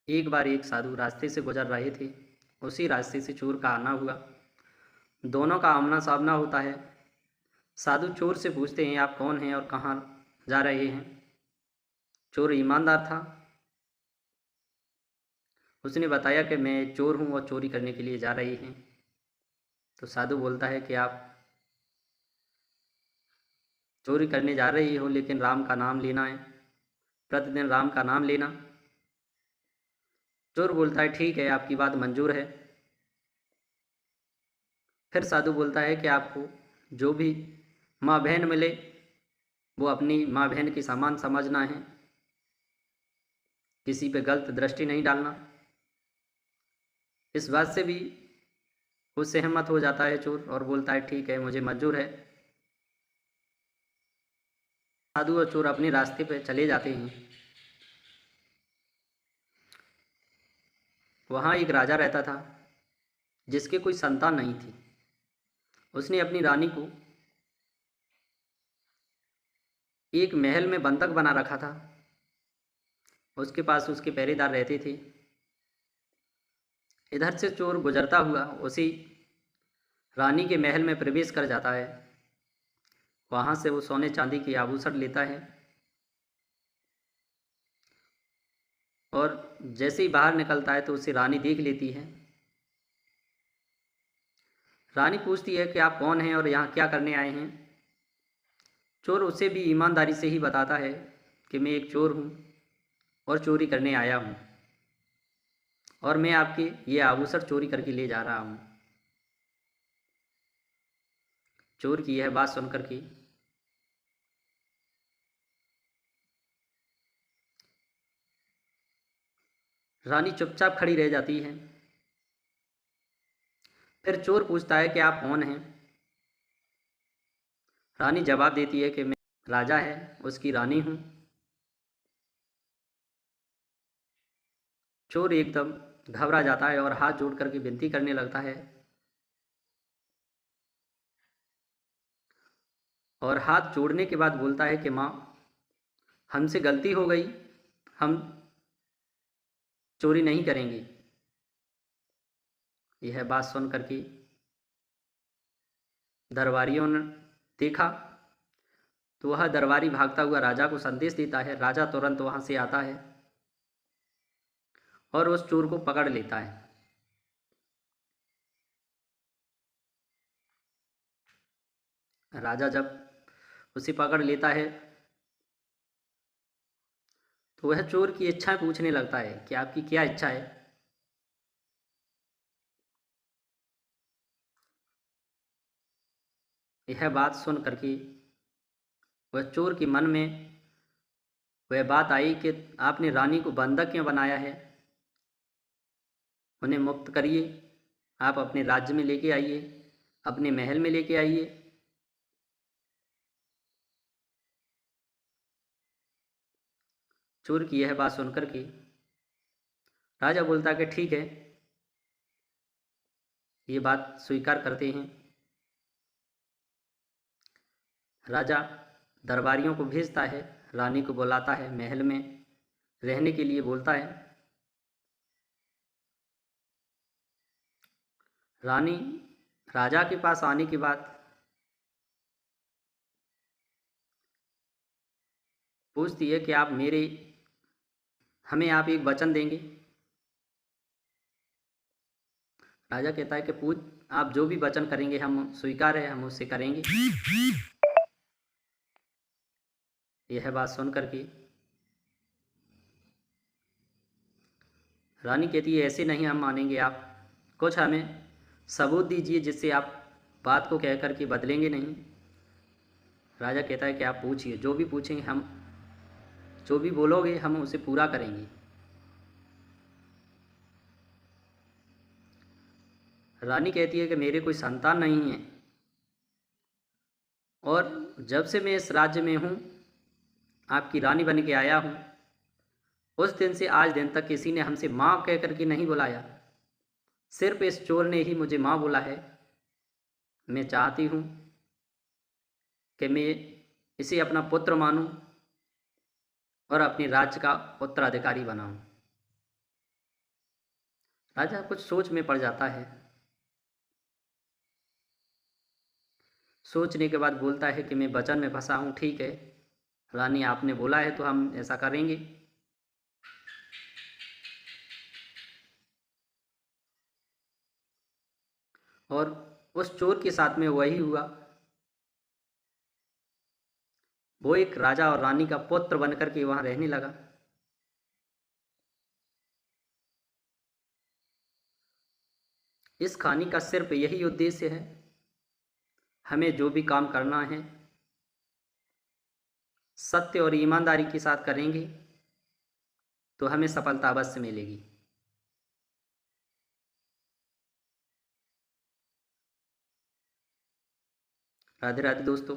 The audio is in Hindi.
एक बार एक साधु रास्ते से गुजर रहे थे। उसी रास्ते से चोर का आना हुआ। दोनों का आमना सामना होता है। साधु चोर से पूछते हैं, आप कौन हैं और कहाँ जा रहे हैं। चोर ईमानदार था। उसने बताया कि मैं चोर हूँ और चोरी करने के लिए जा रही हैं। तो साधु बोलता है कि आप चोरी करने जा रही हो, लेकिन राम का नाम लेना है, प्रतिदिन राम का नाम लेना। चोर बोलता है, ठीक है, आपकी बात मंजूर है। फिर साधु बोलता है कि आपको जो भी माँ बहन मिले वो अपनी माँ बहन की समान समझना है, किसी पे गलत दृष्टि नहीं डालना। इस बात से भी वो सहमत हो जाता है चोर और बोलता है, ठीक है, मुझे मंजूर है। साधु और चोर अपने रास्ते पर चले जाते हैं। वहाँ एक राजा रहता था जिसके कोई संतान नहीं थी। उसने अपनी रानी को एक महल में बंधक बना रखा था। उसके पास उसके पहरेदार रहते थे। इधर से चोर गुजरता हुआ उसी रानी के महल में प्रवेश कर जाता है। वहाँ से वो सोने चांदी की आभूषण लेता है और जैसे ही बाहर निकलता है तो उसे रानी देख लेती है। रानी पूछती है कि आप कौन हैं और यहाँ क्या करने आए हैं। चोर उसे भी ईमानदारी से ही बताता है कि मैं एक चोर हूँ और चोरी करने आया हूँ और मैं आपके ये आभूषण चोरी करके ले जा रहा हूँ। चोर की यह बात सुनकर के रानी चुपचाप खड़ी रह जाती है। फिर चोर पूछता है कि आप कौन हैं। रानी जवाब देती है कि मैं राजा है उसकी रानी हूँ। चोर एकदम घबरा जाता है और हाथ जोड़ करके विनती करने लगता है और हाथ जोड़ने के बाद बोलता है कि माँ, हमसे गलती हो गई, हम चोरी नहीं करेंगे। यह बात सुन करके दरबारियों ने देखा तो वह दरबारी भागता हुआ राजा को संदेश देता है। राजा तुरंत वहाँ से आता है और उस चोर को पकड़ लेता है। राजा जब उसे पकड़ लेता है तो वह चोर की इच्छाएं पूछने लगता है कि आपकी क्या इच्छा है। यह बात सुन करके वह चोर के मन में वह बात आई कि आपने रानी को बंधक क्यों बनाया है, उन्हें मुक्त करिए, आप अपने राज्य में लेके आइए, अपने महल में लेके आइए। चोर की यह बात सुनकर के राजा बोलता कि ठीक है, ये बात स्वीकार करते हैं। राजा दरबारियों को भेजता है, रानी को बुलाता है, महल में रहने के लिए बोलता है। रानी राजा के पास आने के बाद पूछती है कि आप हमें आप एक वचन देंगे। राजा कहता है कि पूछ, आप जो भी वचन करेंगे हम स्वीकार है, हम उससे करेंगे। यह बात सुन करके रानी कहती है, ऐसे नहीं हम मानेंगे, आप कुछ हमें सबूत दीजिए जिससे आप बात को कह कर के बदलेंगे नहीं। राजा कहता है कि आप पूछिए, जो भी पूछेंगे हम, जो भी बोलोगे हम उसे पूरा करेंगे। रानी कहती है कि मेरे कोई संतान नहीं है और जब से मैं इस राज्य में हूँ, आपकी रानी बन के आया हूँ, उस दिन से आज दिन तक किसी ने हमसे माँ कह कर के नहीं बुलाया। सिर्फ इस चोर ने ही मुझे माँ बोला है। मैं चाहती हूँ कि मैं इसे अपना पुत्र मानूं और अपने राज्य का उत्तराधिकारी बनाऊं। राजा कुछ सोच में पड़ जाता है। सोचने के बाद बोलता है कि मैं वचन में फंसा हूँ। ठीक है रानी, आपने बोला है तो हम ऐसा करेंगे। और उस चोर के साथ में वही हुआ। वो एक राजा और रानी का पुत्र बनकर के वहाँ रहने लगा। इस कहानी का सिर्फ यही उद्देश्य है, हमें जो भी काम करना है सत्य और ईमानदारी के साथ करेंगे तो हमें सफलता अवश्य मिलेगी। राधे राधे दोस्तों।